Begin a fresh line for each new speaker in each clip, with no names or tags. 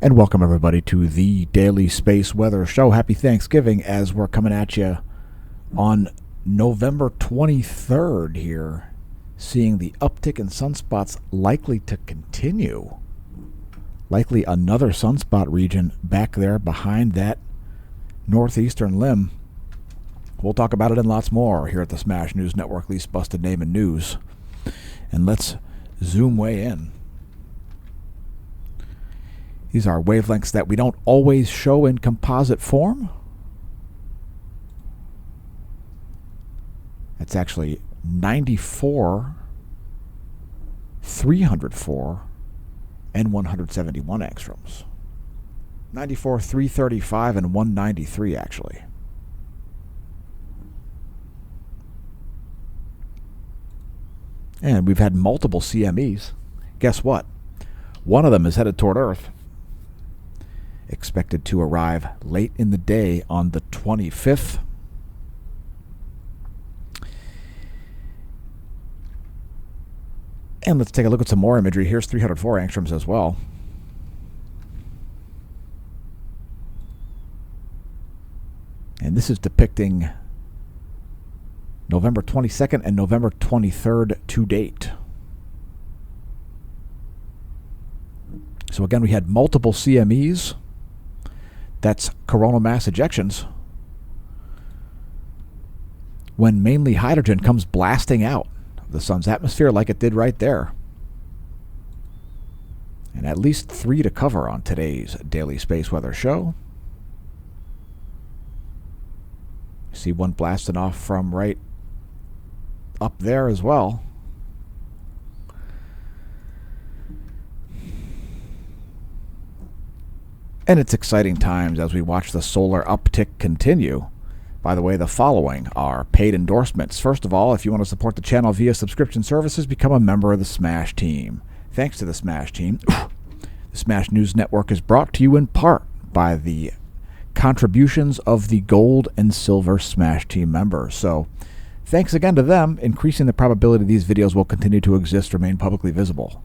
And welcome everybody to the Daily Space Weather Show. Happy Thanksgiving as we're coming at you on November 23rd here, seeing the uptick in sunspots likely to continue. Likely another sunspot region back there behind that northeastern limb. We'll talk about it and lots more here at the Smash News Network, least busted name in news. And let's zoom way in. These are wavelengths that we don't always show in composite form. That's actually 94, 304, and 171 angstroms. 94, 335, and 193 actually. And we've had multiple CMEs. Guess what? One of them is headed toward Earth. Expected to arrive late in the day on the 25th. And let's take a look at some more imagery. Here's 304 angstroms as well. And this is depicting November 22nd and November 23rd to date. So again, we had multiple CMEs. That's coronal mass ejections, when mainly hydrogen comes blasting out of the sun's atmosphere like it did right there. And at least 3 to cover on today's Daily Space Weather Show. See one blasting off from right up there as well. And it's exciting times as we watch the solar uptick continue. By the way, the following are paid endorsements. First of all, if you want to support the channel via subscription services, become a member of the Smash Team. Thanks to the Smash Team, the Smash News Network is brought to you in part by the contributions of the Gold and Silver Smash Team members. So thanks again to them, increasing the probability these videos will continue to exist, remain publicly visible,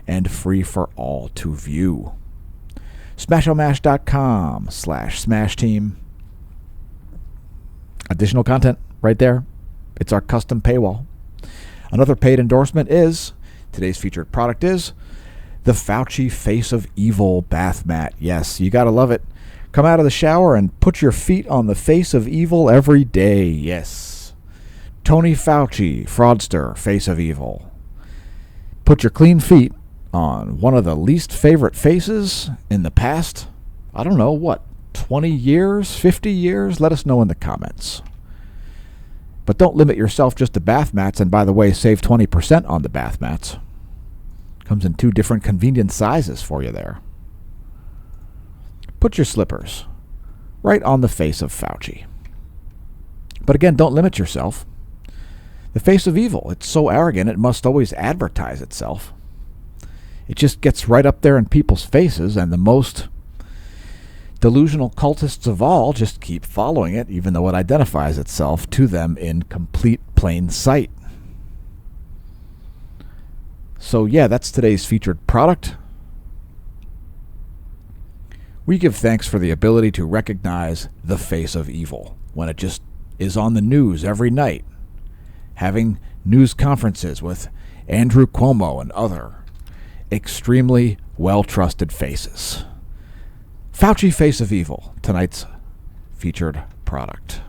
and free for all to view. SmashoMash.com/Smash Team. Additional content right there. It's our custom paywall. Another paid endorsement is, today's featured product is, the Fauci Face of Evil bath mat. Yes, you gotta love it. Come out of the shower and put your feet on the face of evil every day. Yes. Tony Fauci, fraudster, face of evil. Put your clean feet on one of the least favorite faces in the past, I don't know, what, 20 years, 50 years? Let us know in the comments. But don't limit yourself just to bath mats, and by the way, save 20% on the bath mats. Comes in 2 different convenient sizes for you there. Put your slippers right on the face of Fauci. But again, don't limit yourself. The face of evil, it's so arrogant it must always advertise itself. It just gets right up there in people's faces, and the most delusional cultists of all just keep following it, even though it identifies itself to them in complete plain sight. So yeah, that's today's featured product. We give thanks for the ability to recognize the face of evil when it just is on the news every night, having news conferences with Andrew Cuomo and other extremely well-trusted faces. Fauci Face of Evil, tonight's featured product.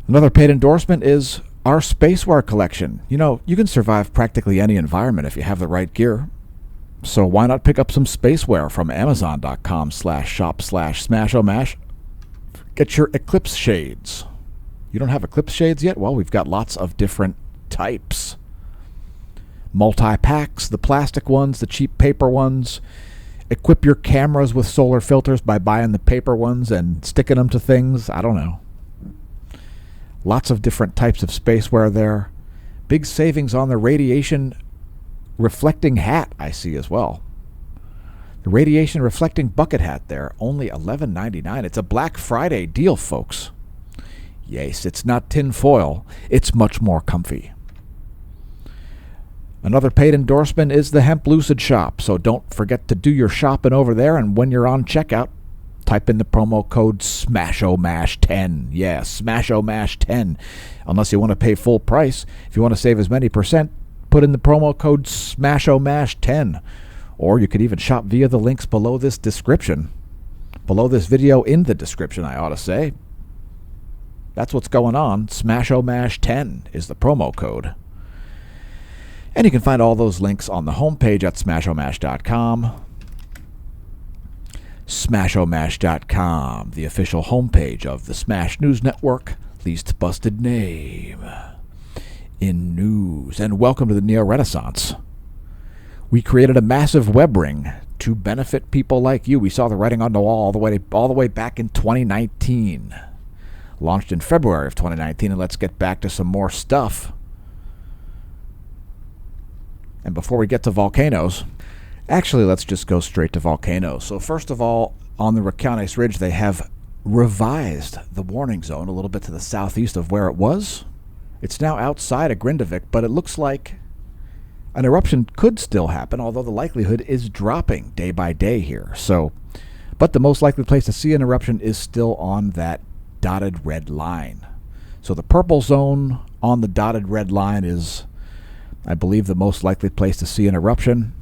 Another paid endorsement is our spaceware collection. You know, you can survive practically any environment if you have the right gear. So why not pick up some spaceware from Amazon.com/shop/Smashomash. Get your Eclipse shades. You don't have Eclipse shades yet? Well, we've got lots of different types. Multi-packs, the plastic ones, the cheap paper ones. Equip your cameras with solar filters by buying the paper ones and sticking them to things. I don't know. Lots of different types of spaceware there. Big savings on the radiation reflecting hat I see as well. The radiation reflecting bucket hat there, only $11.99. It's a Black Friday deal, folks. Yes, it's not tin foil. It's much more comfy. Another paid endorsement is the Hemp Lucid shop, so don't forget to do your shopping over there, and when you're on checkout, type in the promo code SMASHOMASH10. Yeah, SMASHOMASH10. Unless you want to pay full price. If you want to save as many percent, put in the promo code SMASHOMASH10. Or you could even shop via the links below this description. Below this video in the description, I ought to say. That's what's going on. SMASHOMASH10 is the promo code. And you can find all those links on the homepage at SmashoMash.com. SmashoMash.com, the official homepage of the Smash News Network, least busted name in news. And welcome to the Neo-Renaissance. We created a massive web ring to benefit people like you. We saw the writing on the wall all the way back in 2019. Launched in February of 2019, and let's get back to some more stuff. And before we get to volcanoes, actually, let's just go straight to volcanoes. So first of all, on the Reykjanes Ridge, they have revised the warning zone a little bit to the southeast of where it was. It's now outside of Grindavik, but it looks like an eruption could still happen, although the likelihood is dropping day by day here. But the most likely place to see an eruption is still on that dotted red line. So the purple zone on the dotted red line is, I believe, the most likely place to see an eruption.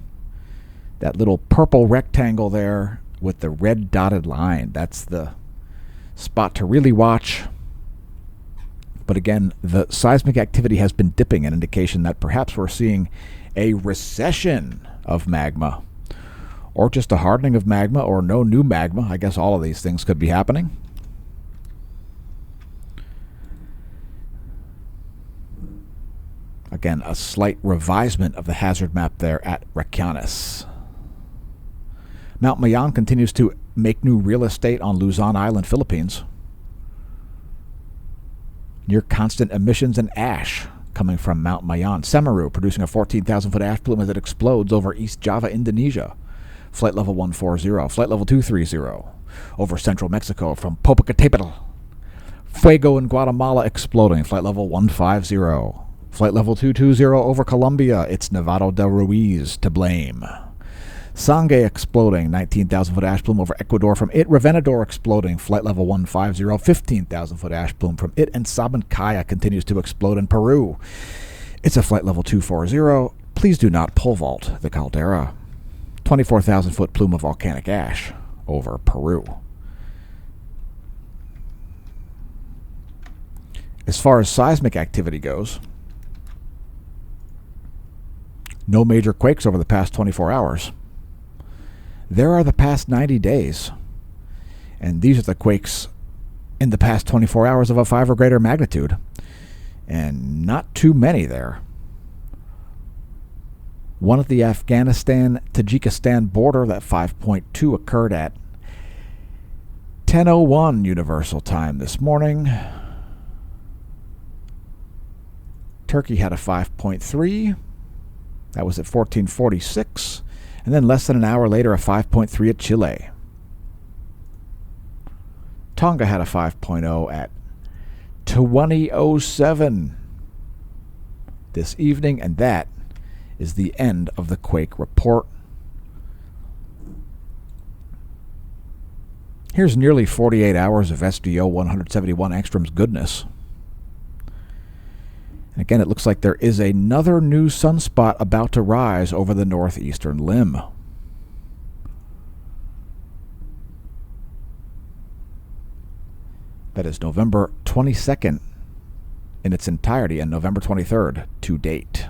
That little purple rectangle there with the red dotted line, that's the spot to really watch. But again, the seismic activity has been dipping, an indication that perhaps we're seeing a recession of magma, or just a hardening of magma, or no new magma. I guess all of these things could be happening. Again, a slight revisement of the hazard map there at Reykjanes. Mount Mayon continues to make new real estate on Luzon Island, Philippines. Near constant emissions and ash coming from Mount Mayon. Semeru producing a 14,000-foot ash plume as it explodes over East Java, Indonesia. Flight level 140. Flight level 230. Over central Mexico from Popocatépetl. Fuego in Guatemala exploding. Flight level 150. Flight level 220 over Colombia. It's Nevado del Ruiz to blame. Sangay exploding. 19,000-foot ash plume over Ecuador from it. Revenador exploding. Flight level 150. 15,000-foot ash plume from it. And Sabancaya continues to explode in Peru. It's a flight level 240. Please do not pole vault the caldera. 24,000-foot plume of volcanic ash over Peru. As far as seismic activity goes, no major quakes over the past 24 hours. There are the past 90 days, and these are the quakes in the past 24 hours of a 5 or greater magnitude, and not too many there. One at the Afghanistan-Tajikistan border, that 5.2 occurred at 10:01 Universal Time this morning. Turkey had a 5.3. That was at 14:46. And then less than an hour later, a 5.3 at Chile. Tonga had a 5.0 at 20:07 this evening, and that is the end of the quake report. Here's nearly 48 hours of SDO 171 Angstrom's goodness. And again, it looks like there is another new sunspot about to rise over the northeastern limb. That is November 22nd in its entirety and November 23rd to date.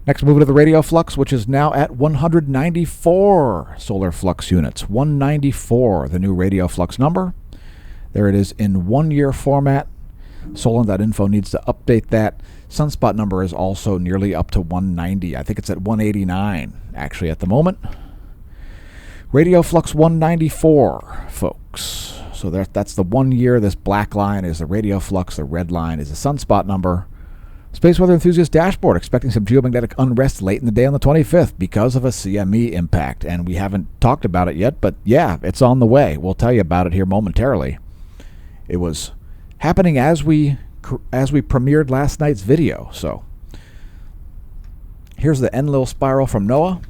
Next, moving to the radio flux, which is now at 194 solar flux units. 194, the new radio flux number. There it is in 1-year format. Solon.info needs to update that. Sunspot number is also nearly up to 190. I think it's at 189, actually, at the moment. Radio flux 194, folks. So that's the 1 year. This black line is the radio flux. The red line is the sunspot number. Space Weather Enthusiast Dashboard, expecting some geomagnetic unrest late in the day on the 25th because of a CME impact. And we haven't talked about it yet, but yeah, it's on the way. We'll tell you about it here momentarily. It was happening as we premiered last night's video. So here's the Enlil spiral from NOAA.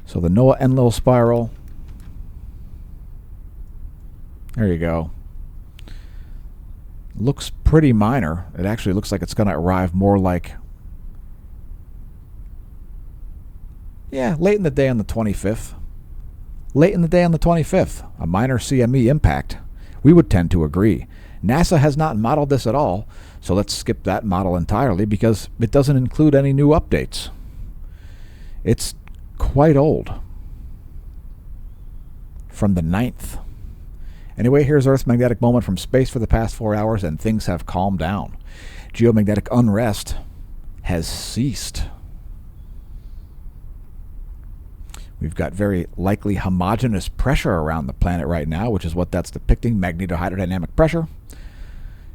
So the NOAA Enlil spiral. There you go. Looks pretty minor. It actually looks like it's going to arrive more like, late in the day on the 25th. Late in the day on the 25th. A minor CME impact. We would tend to agree. NASA has not modeled this at all, so let's skip that model entirely because it doesn't include any new updates. It's quite old. From the 9th. Anyway, here's Earth's magnetic moment from space for the past 4 hours, and things have calmed down. Geomagnetic unrest has ceased. We've got very likely homogeneous pressure around the planet right now, which is what that's depicting, magnetohydrodynamic pressure,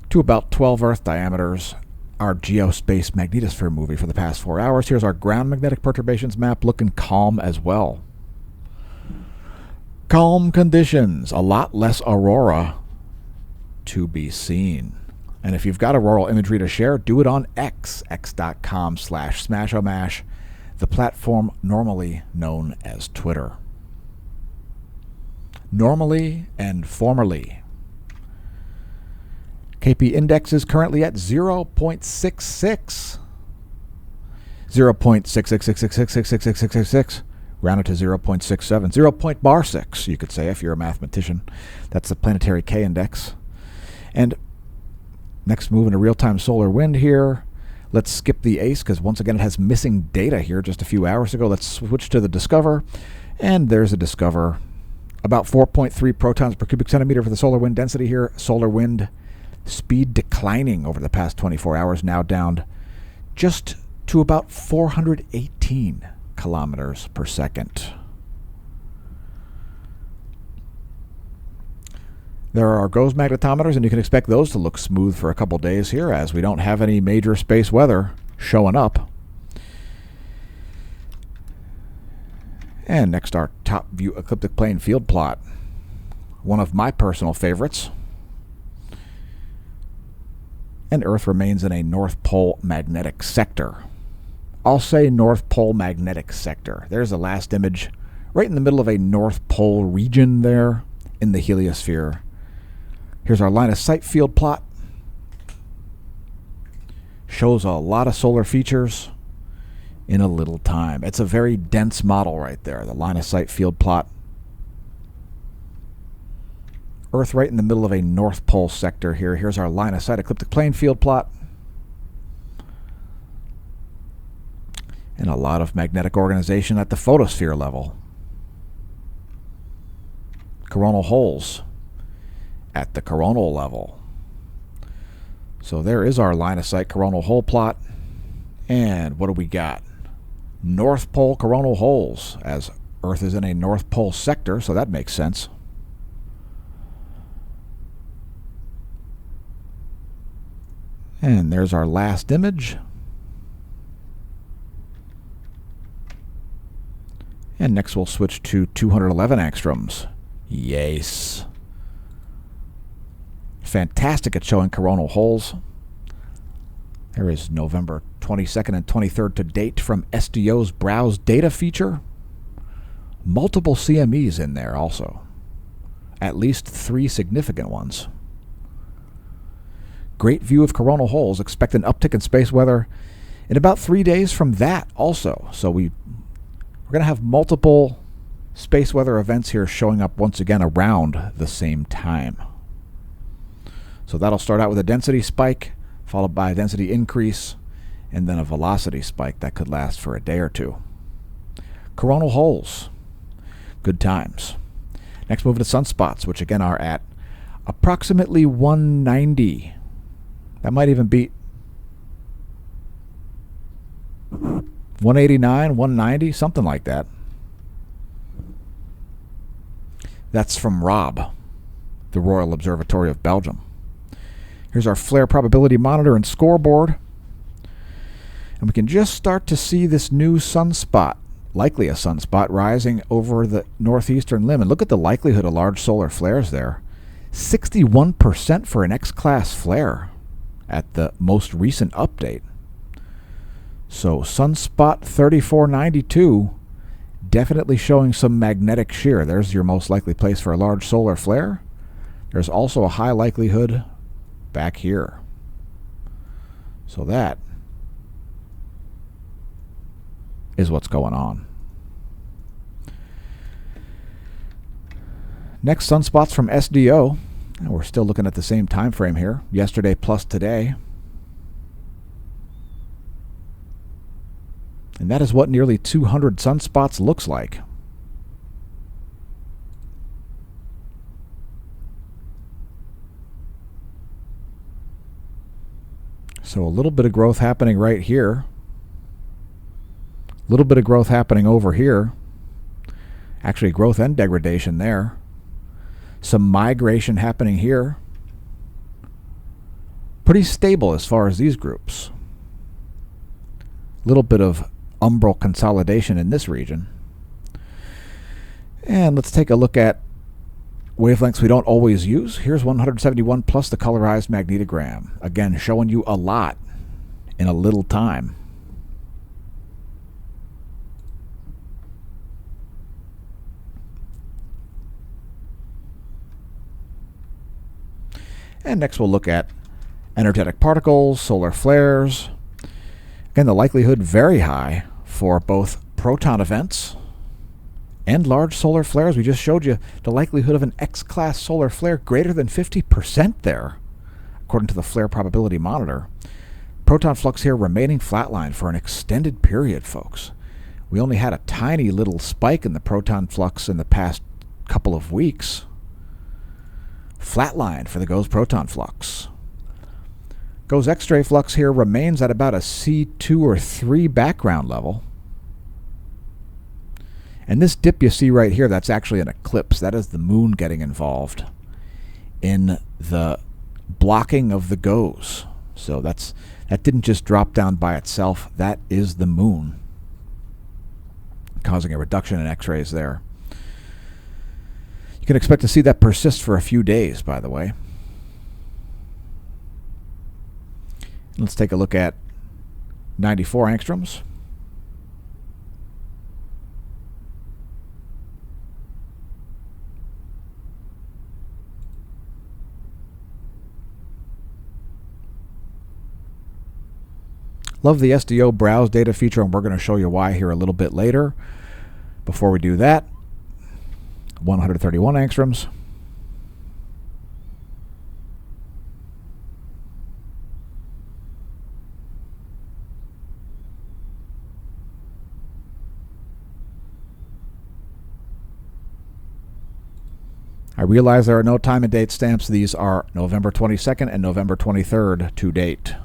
to about 12 Earth diameters. Our geospace magnetosphere movie for the past 4 hours. Here's our ground magnetic perturbations map, looking calm as well. Calm conditions, a lot less aurora to be seen. And if you've got auroral imagery to share, do it on x.com/smashomash, the platform normally known as Twitter. Normally and formerly. KP index is currently at 0.66. 0.6666666666. Rounded to 0.67. 0.bar6, you could say, if you're a mathematician. That's the planetary K index. And next move into real-time solar wind here. Let's skip the ACE, because once again it has missing data here just a few hours ago. Let's switch to the Discover. And there's a Discover. About 4.3 protons per cubic centimeter for the solar wind density here. Solar wind speed declining over the past 24 hours, now down just to about 418 kilometers per second. There are our GOES magnetometers, and you can expect those to look smooth for a couple days here as we don't have any major space weather showing up. And next, our top view ecliptic plane field plot. One of my personal favorites. And Earth remains in a North Pole magnetic sector. I'll say North Pole magnetic sector. There's the last image right in the middle of a North Pole region there in the heliosphere. Here's our line of sight field plot. Shows a lot of solar features in a little time. It's a very dense model right there, the line of sight field plot. Earth right in the middle of a North Pole sector here. Here's our line of sight ecliptic plane field plot. And a lot of magnetic organization at the photosphere level. Coronal holes at the coronal level. So there is our line of sight coronal hole plot. And what do we got? North Pole coronal holes, as Earth is in a North Pole sector, so that makes sense. And there's our last image. And next we'll switch to 211 angstroms. Yes. Fantastic at showing coronal holes. There is November 22nd and 23rd to date from SDO's Browse Data feature. Multiple CMEs in there also. At least 3 significant ones. Great view of coronal holes. Expect an uptick in space weather in about 3 days from that also. So we're going to have multiple space weather events here showing up once again around the same time. So that'll start out with a density spike, followed by a density increase, and then a velocity spike that could last for a day or two. Coronal holes. Good times. Next, moving to sunspots, which again are at approximately 190. That might even beat 189, 190, something like that. That's from Rob, the Royal Observatory of Belgium. Here's our flare probability monitor and scoreboard. And we can just start to see this new sunspot, likely a sunspot, rising over the northeastern limb. And look at the likelihood of large solar flares there. 61% for an X-class flare at the most recent update. So sunspot 3492 definitely showing some magnetic shear. There's your most likely place for a large solar flare. There's also a high likelihood back here. So that is what's going on. Next, sunspots from SDO. And we're still looking at the same time frame here. Yesterday plus today. And that is what nearly 200 sunspots looks like. So a little bit of growth happening right here. A little bit of growth happening over here. Actually, growth and degradation there. Some migration happening here. Pretty stable as far as these groups. A little bit of umbral consolidation in this region. And let's take a look at wavelengths we don't always use. Here's 171 plus the colorized magnetogram. Again, showing you a lot in a little time. And next we'll look at energetic particles, solar flares. Again, the likelihood very high for both proton events and large solar flares. We just showed you the likelihood of an X-class solar flare greater than 50% there, according to the flare probability monitor. Proton flux here remaining flatline for an extended period, folks. We only had a tiny little spike in the proton flux in the past couple of weeks. Flatline for the GOES proton flux. GOES X-ray flux here remains at about a C2 or 3 background level. And this dip you see right here, that's actually an eclipse. That is the moon getting involved in the blocking of the GOES. So that didn't just drop down by itself. That is the moon causing a reduction in X-rays there. You can expect to see that persist for a few days, by the way. Let's take a look at 94 angstroms. Love the SDO browse data feature, and we're going to show you why here a little bit later. Before we do that, 131 angstroms. I realize there are no time and date stamps. These are November 22nd and November 23rd to date.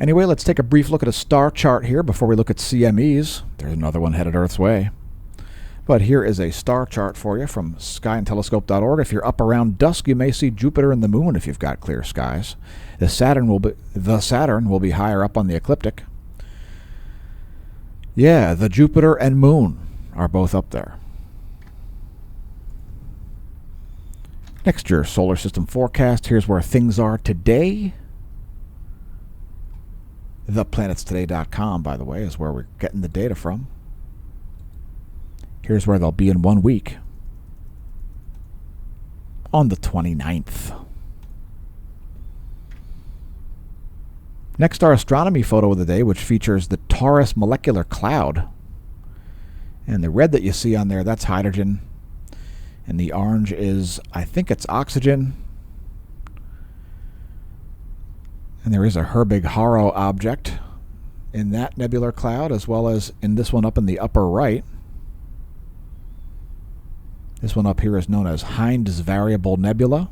Anyway, let's take a brief look at a star chart here before we look at CMEs. There's another one headed Earth's way. But here is a star chart for you from skyandtelescope.org. If you're up around dusk, you may see Jupiter and the moon if you've got clear skies. The Saturn will be higher up on the ecliptic. Yeah, the Jupiter and moon are both up there. Next, your solar system forecast. Here's where things are today. ThePlanetsToday.com, by the way, is where we're getting the data from. Here's where they'll be in 1 week. On the 29th. Next, our astronomy photo of the day, which features the Taurus molecular cloud. And the red that you see on there, that's hydrogen. And the orange is, I think it's oxygen. And there is a Herbig-Haro object in that nebular cloud, as well as in this one up in the upper right. This one up here is known as Hind's Variable Nebula.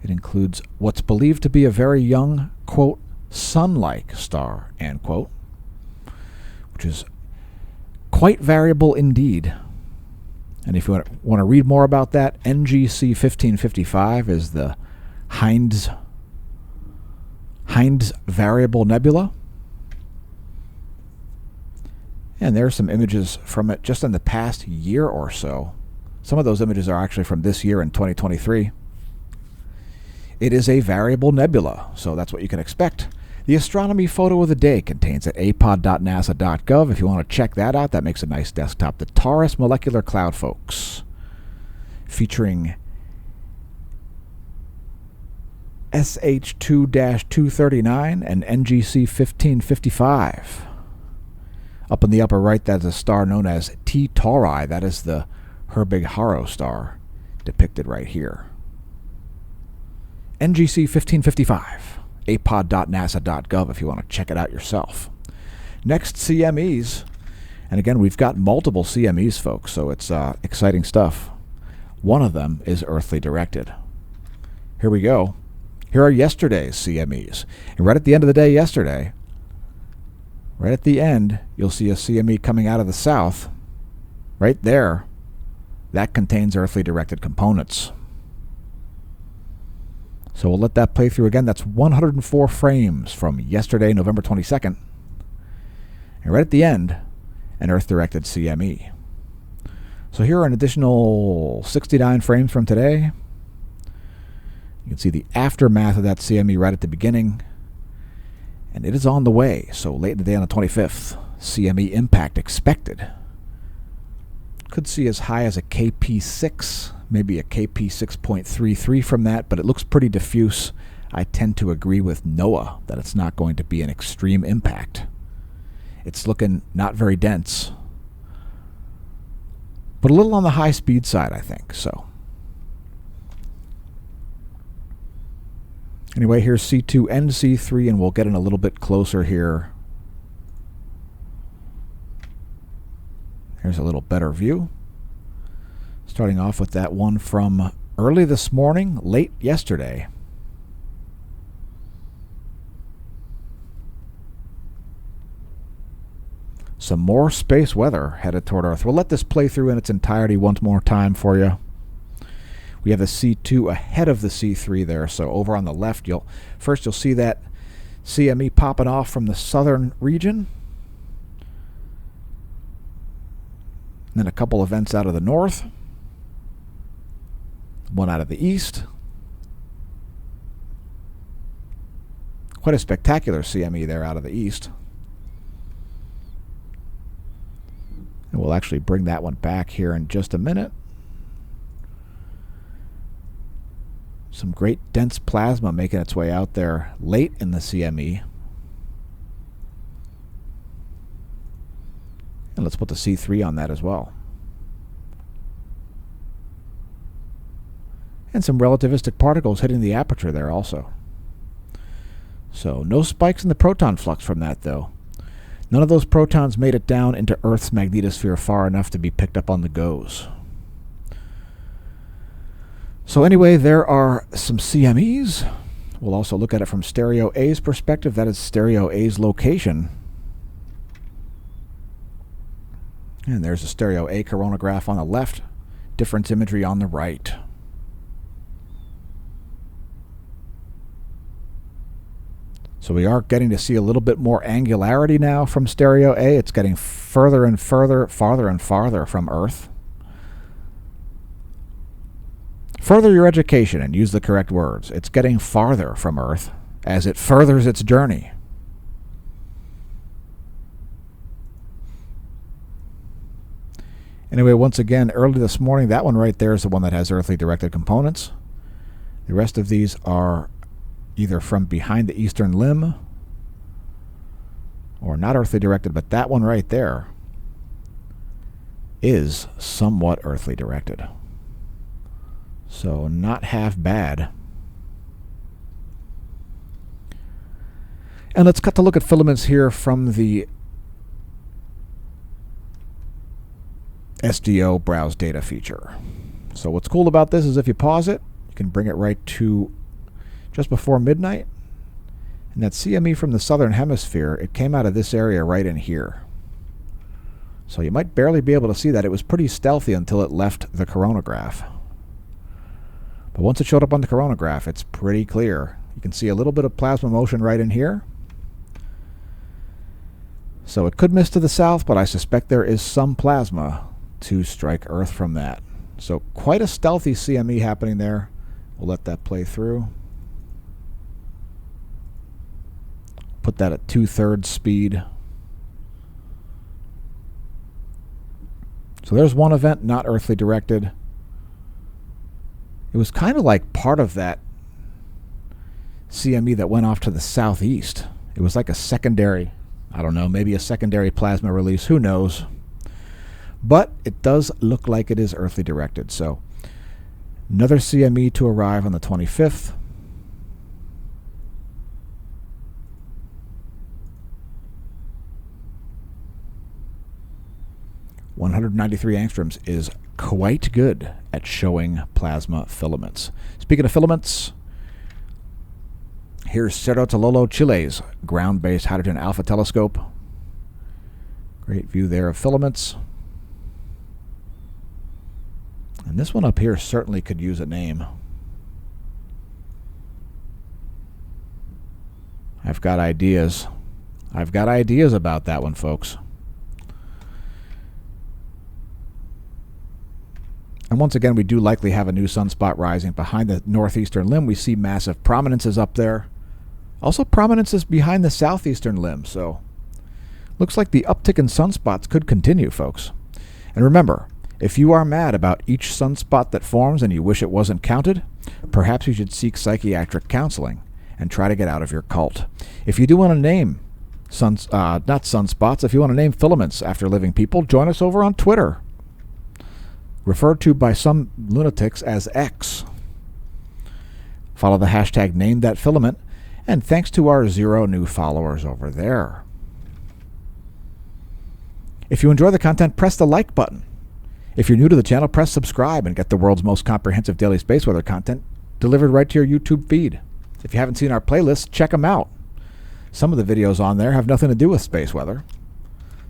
It includes what's believed to be a very young, quote, sun-like star, end quote, which is quite variable indeed. And if you want to read more about that, NGC 1555 is the Heinz Variable Nebula. And there's some images from it just in the past year or so. Some of those images are actually from this year in 2023. It is a variable nebula, so that's what you can expect. The astronomy photo of the day contains at apod.nasa.gov. If you want to check that out, that makes a nice desktop. The Taurus Molecular Cloud, folks, featuring SH2-239 and NGC 1555. Up in the upper right, that's a star known as T Tauri. That is the Herbig-Haro star depicted right here. NGC 1555, apod.nasa.gov if you want to check it out yourself. Next, CMEs. And again, we've got multiple CMEs, folks, so it's exciting stuff. One of them is earthly directed. Here we go. Here are yesterday's CMEs. And right at the end of the day yesterday, right at the end, you'll see a CME coming out of the south. Right there. That contains earthly directed components. So we'll let that play through again. That's 104 frames from yesterday, November 22nd. And right at the end, an Earth-directed CME. So here are an additional 69 frames from today. You can see the aftermath of that CME right at the beginning. And it is on the way. So late in the day on the 25th, CME impact expected. Could see as high as a KP6, maybe a KP6.33 from that, but it looks pretty diffuse. I tend to agree with NOAA that it's not going to be an extreme impact. It's looking not very dense, but a little on the high speed side, I think. So anyway, here's C2 and C3, and we'll get in a little bit closer here. Here's a little better view. Starting off with that one from early this morning, late yesterday. Some more space weather headed toward Earth. We'll let this play through in its entirety once more time for you. We have the C2 ahead of the C3 there. So over on the left, you'll see that CME popping off from the southern region. And then a couple events out of the north. One out of the east. Quite a spectacular CME there out of the east. And we'll actually bring that one back here in just a minute. Some great dense plasma making its way out there late in the CME. And let's put the C3 on that as well. And some relativistic particles hitting the aperture there also. So no spikes in the proton flux from that, though. None of those protons made it down into Earth's magnetosphere far enough to be picked up on the GOES. So anyway, there are some CMEs. We'll also look at it from Stereo A's perspective. That is Stereo A's location. And there's a Stereo A coronagraph on the left, difference imagery on the right. So we are getting to see a little bit more angularity now from Stereo A. It's getting farther and farther from Earth. Further your education and use the correct words. It's getting farther from Earth as it furthers its journey. Anyway, once again, early this morning, that one right there is the one that has earthly directed components. The rest of these are either from behind the eastern limb or not earthly directed, but that one right there is somewhat earthly directed. So not half bad. And let's cut to look at filaments here from the SDO browse data feature. So what's cool about this is if you pause it, you can bring it right to just before midnight. And that CME from the southern hemisphere, it came out of this area right in here. So you might barely be able to see that. It was pretty stealthy until it left the coronagraph. But once it showed up on the coronagraph, it's pretty clear. You can see a little bit of plasma motion right in here. So it could miss to the south, but I suspect there is some plasma to strike Earth from that. So quite a stealthy CME happening there. We'll let that play through. Put that at 2/3 speed. So there's one event not earthly directed. It was kind of like part of that CME that went off to the southeast. It was like a secondary, I don't know, maybe a secondary plasma release. Who knows? But it does look like it is earthly directed. So another CME to arrive on the 25th. (193 angstroms) is quite good at showing plasma filaments. Speaking of filaments, here's Cerro Tololo, Chile's ground-based hydrogen alpha telescope. Great view there of filaments. And this one up here certainly could use a name. I've got ideas. I've got ideas about that one, folks. And once again, we do likely have a new sunspot rising. Behind the northeastern limb, we see massive prominences up there. Also prominences behind the southeastern limb. So looks like the uptick in sunspots could continue, folks. And remember, if you are mad about each sunspot that forms and you wish it wasn't counted, perhaps you should seek psychiatric counseling and try to get out of your cult. If you do want to name not sunspots, if you want to name filaments after living people, join us over on Twitter, referred to by some lunatics as X. Follow the hashtag #NameThatFilament, and thanks to our 0 new followers over there. If you enjoy the content, press the like button. If you're new to the channel, press subscribe and get the world's most comprehensive daily space weather content delivered right to your YouTube feed. If you haven't seen our playlists, check them out. Some of the videos on there have nothing to do with space weather.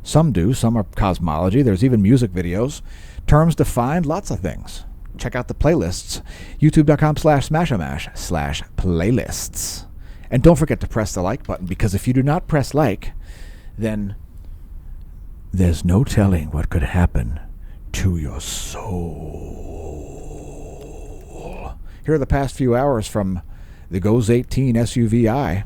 Some do. Some are cosmology. There's even music videos. Terms defined, lots of things. Check out the playlists. youtube.com/smashamash/playlists. And don't forget to press the like button, because if you do not press like, then there's no telling what could happen to your soul. Here are the past few hours from the GOES 18 SUVI.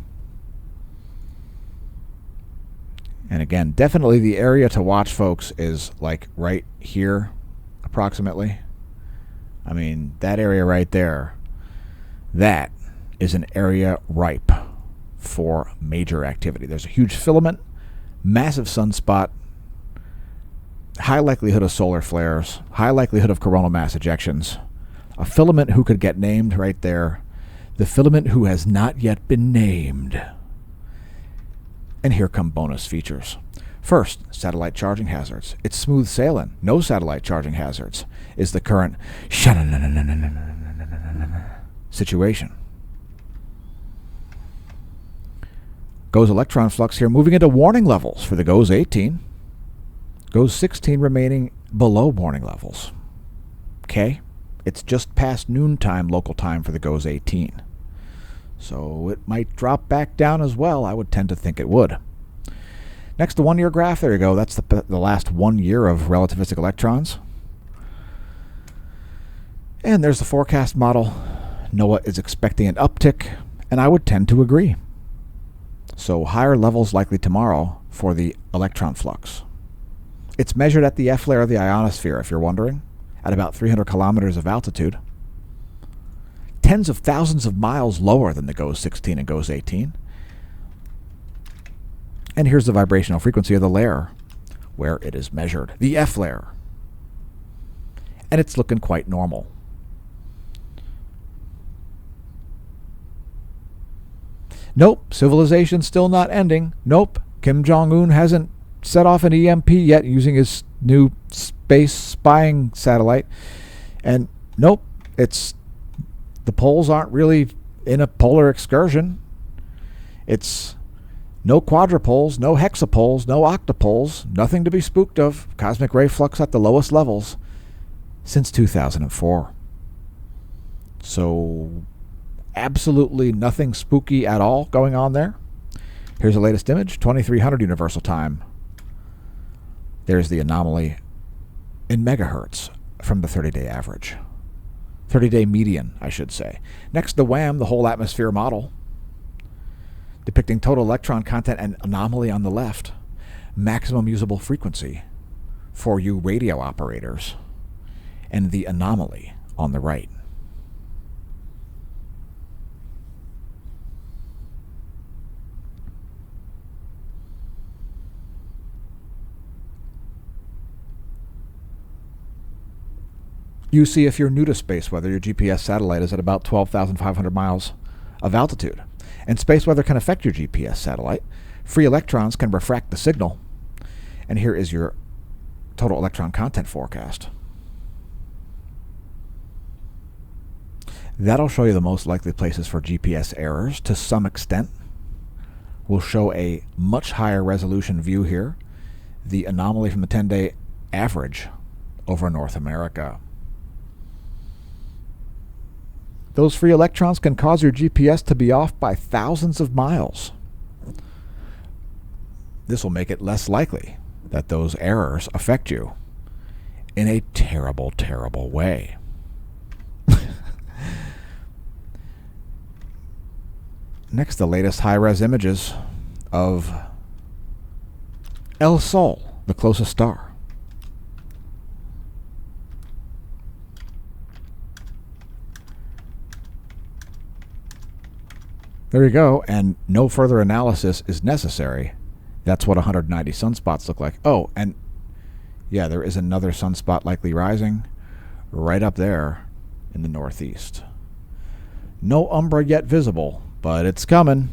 And again, definitely the area to watch, folks, is like right here, approximately. I mean, that area right there, that is an area ripe for major activity. There's a huge filament, massive sunspot, high likelihood of solar flares, high likelihood of coronal mass ejections, a filament who could get named right there, the filament who has not yet been named. And here come bonus features. First, satellite charging hazards. It's smooth sailing. No satellite charging hazards is the current situation. GOES electron flux here moving into warning levels for the GOES 18. GOES 16 remaining below warning levels. Okay? It's just past noontime local time for the GOES 18. So it might drop back down as well. I would tend to think it would. Next, the 1 year graph. There you go. That's the last 1 year of relativistic electrons. And there's the forecast model. NOAA is expecting an uptick, and I would tend to agree. So higher levels likely tomorrow for the electron flux. It's measured at the F layer of the ionosphere, if you're wondering, at about 300 kilometers of altitude. Tens of thousands of miles lower than the GOES 16 and GOES 18. And here's the vibrational frequency of the layer where it is measured, the F layer. And it's looking quite normal. Nope, civilization's still not ending. Nope, Kim Jong-un hasn't set off an EMP yet using his new space spying satellite. And nope, the poles aren't really in a polar excursion. It's No quadrupoles, no hexapoles, no octopoles, nothing to be spooked of. Cosmic ray flux at the lowest levels since 2004. So absolutely nothing spooky at all going on there. Here's the latest image, 2300 universal time. There's the anomaly in megahertz from the 30-day average. 30-day median, I should say. Next, the WAM, the whole atmosphere model, depicting total electron content and anomaly on the left. Maximum usable frequency for you radio operators, and the anomaly on the right. You see if you're new to space weather, your GPS satellite is at about 12,500 miles of altitude. And space weather can affect your GPS satellite. Free electrons can refract the signal. And here is your total electron content forecast. That'll show you the most likely places for GPS errors to some extent. We'll show a much higher resolution view here. The anomaly from the 10-day average over North America. Those free electrons can cause your GPS to be off by thousands of miles. This will make it less likely that those errors affect you in a terrible, terrible way. Next, the latest high-res images of El Sol, the closest star. There you go, and no further analysis is necessary. That's what 190 sunspots look like. Oh, and yeah, there is another sunspot likely rising right up there in the northeast. No umbra yet visible, but it's coming.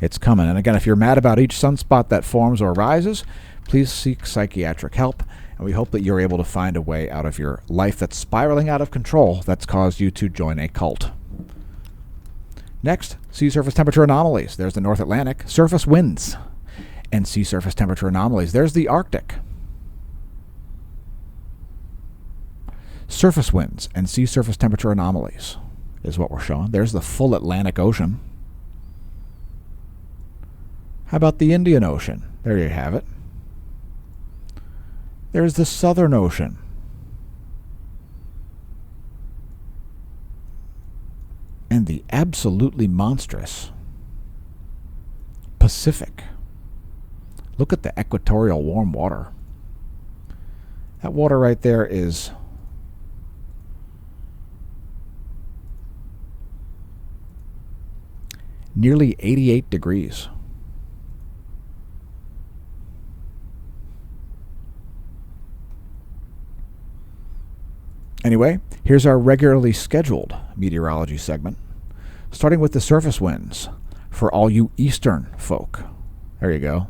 It's coming. And again, if you're mad about each sunspot that forms or rises, please seek psychiatric help. And we hope that you're able to find a way out of your life that's spiraling out of control that's caused you to join a cult. Next, sea surface temperature anomalies. There's the North Atlantic. Surface winds and sea surface temperature anomalies. There's the Arctic. Surface winds and sea surface temperature anomalies is what we're showing. There's the full Atlantic Ocean. How about the Indian Ocean? There you have it. There's the Southern Ocean. And the absolutely monstrous Pacific. Look at the equatorial warm water. That water right there is nearly 88 degrees. Anyway, here's our regularly scheduled meteorology segment, starting with the surface winds for all you eastern folk. There you go.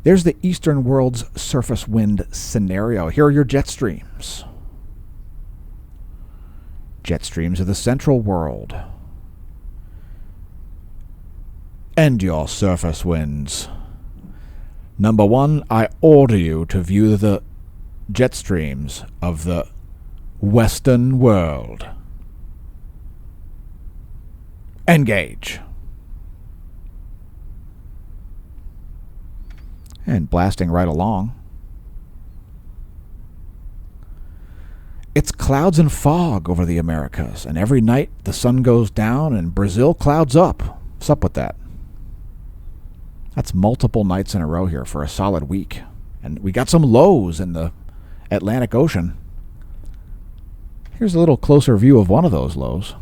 There's the eastern world's surface wind scenario. Here are your jet streams. Jet streams of the central world. And your surface winds. Number one, I order you to view the jet streams of the Western world. Engage. And blasting right along. It's clouds and fog over the Americas, and every night the sun goes down and Brazil clouds up. What's up with that? That's multiple nights in a row here for a solid week. And we got some lows in the Atlantic Ocean. Here's a little closer view of one of those lows.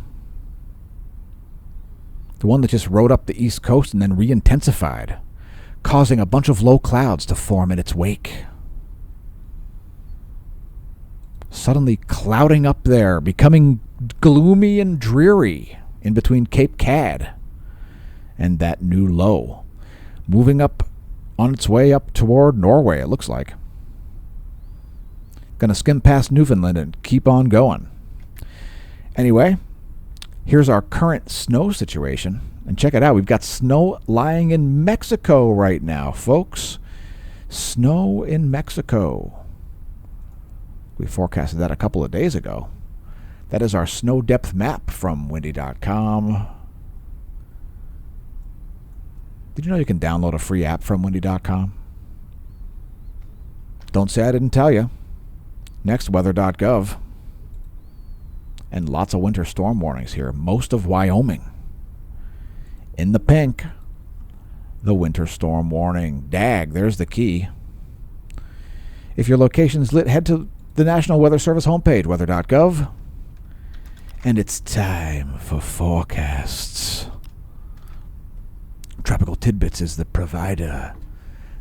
The one that just rode up the east coast and then re-intensified, causing a bunch of low clouds to form in its wake. Suddenly clouding up there, becoming gloomy and dreary in between Cape Cod and that new low. Moving up on its way up toward Norway, it looks like. Gonna skim past Newfoundland and keep on going. Anyway, here's our current snow situation And check it out. We've got snow lying in Mexico right now, folks. Snow in Mexico. We forecasted that a couple of days ago. That is our snow depth map from windy.com. Did you know you can download a free app from windy.com? Don't say I didn't tell you. Next, weather.gov. And lots of winter storm warnings here. Most of Wyoming. In the pink, the winter storm warning. Dag, there's the key. If your location's lit, head to the National Weather Service homepage, weather.gov. And it's time for forecasts. Tropical Tidbits is the provider.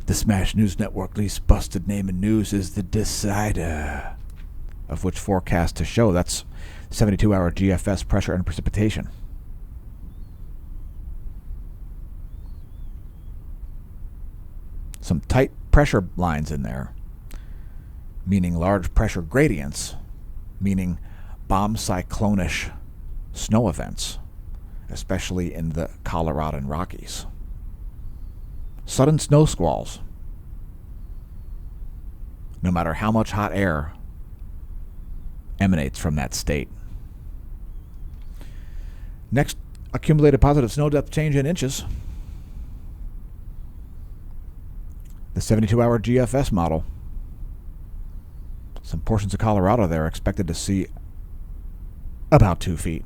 The Smash News Network least busted name in news is the decider of which forecast to show. That's 72-hour GFS pressure and precipitation. Some tight pressure lines in there, meaning large pressure gradients, meaning bomb cyclone-ish snow events, especially in the Colorado and Rockies. Sudden snow squalls, no matter how much hot air emanates from that state. Next, accumulated positive snow depth change in inches. The 72-hour GFS model. Some portions of Colorado there are expected to see about 2 feet.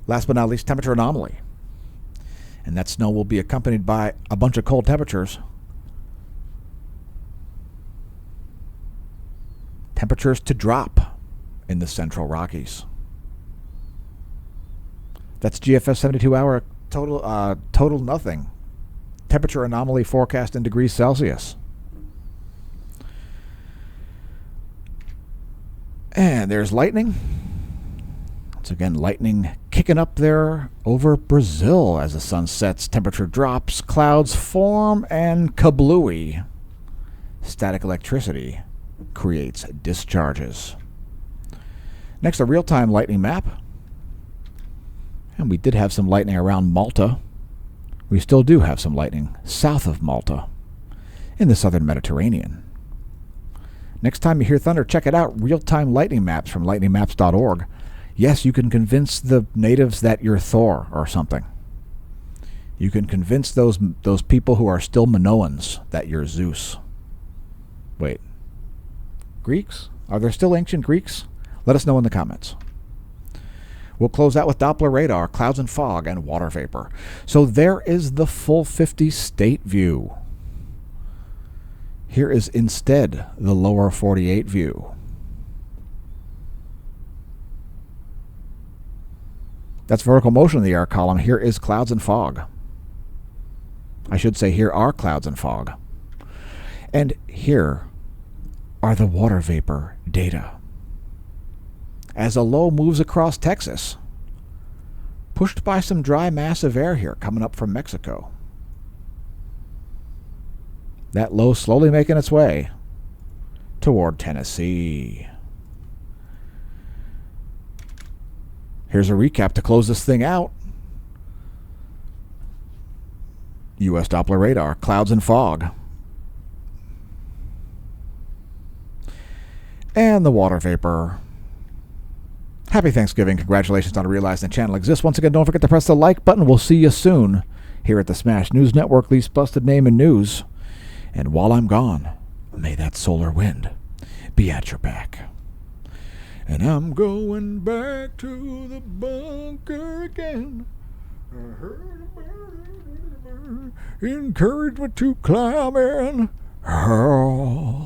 Last but not least, temperature anomaly. And that snow will be accompanied by a bunch of cold temperatures. Temperatures to drop in the central Rockies. That's GFS 72-hour total nothing. Temperature anomaly forecast in degrees Celsius. And there's lightning. Once again, lightning kicking up there over Brazil as the sun sets. Temperature drops, clouds form, and kablooey. Static electricity creates discharges. Next, a real-time lightning map. And we did have some lightning around Malta. We still do have some lightning south of Malta in the southern Mediterranean. Next time you hear thunder, check it out. Real-time lightning maps from lightningmaps.org. Yes, you can convince the natives that you're Thor or something. You can convince those people who are still Minoans that you're Zeus. Wait. Greeks? Are there still ancient Greeks? Let us know in the comments. We'll close out with Doppler radar, clouds and fog, and water vapor. So there is the full 50-state view. Here is instead the lower 48 view. That's vertical motion in the air column. Here is clouds and fog. I should say here are clouds and fog. And here are the water vapor data. As a low moves across Texas, pushed by some dry mass of air here coming up from Mexico. That low slowly making its way toward Tennessee. Here's a recap to close this thing out. U.S. Doppler radar, clouds and fog. And the water vapor. Happy Thanksgiving. Congratulations on realizing the channel exists. Once again, don't forget to press the like button. We'll see you soon here at the Smash News Network, least busted name in news. And while I'm gone, may that solar wind be at your back. And I'm going back to the bunker again. I heard about it. Encouragement to climb in. Oh.